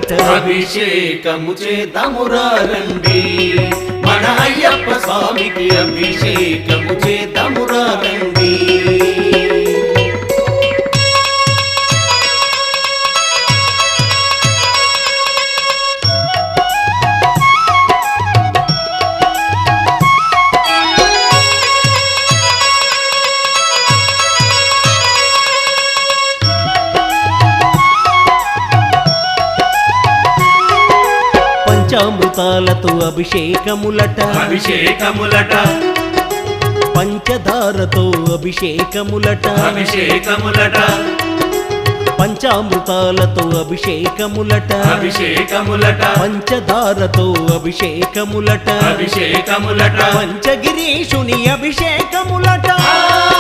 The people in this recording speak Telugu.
అభిషేకములట అభిషేకము చేద్దామురా రండి మన అయ్యప్ప స్వామికి అభిషేకము చేద్దామురా రండి పంచామృతాలతో అభిషేకములట అభిషేకములట పంచదారతో అభిషేకములట అభిషేకములట పంచామృతాలతో అభిషేకములట అభిషేకములట పంచదారతో అభిషేకములట అభిషేకములట పంచగిరీషుని అభిషేకములట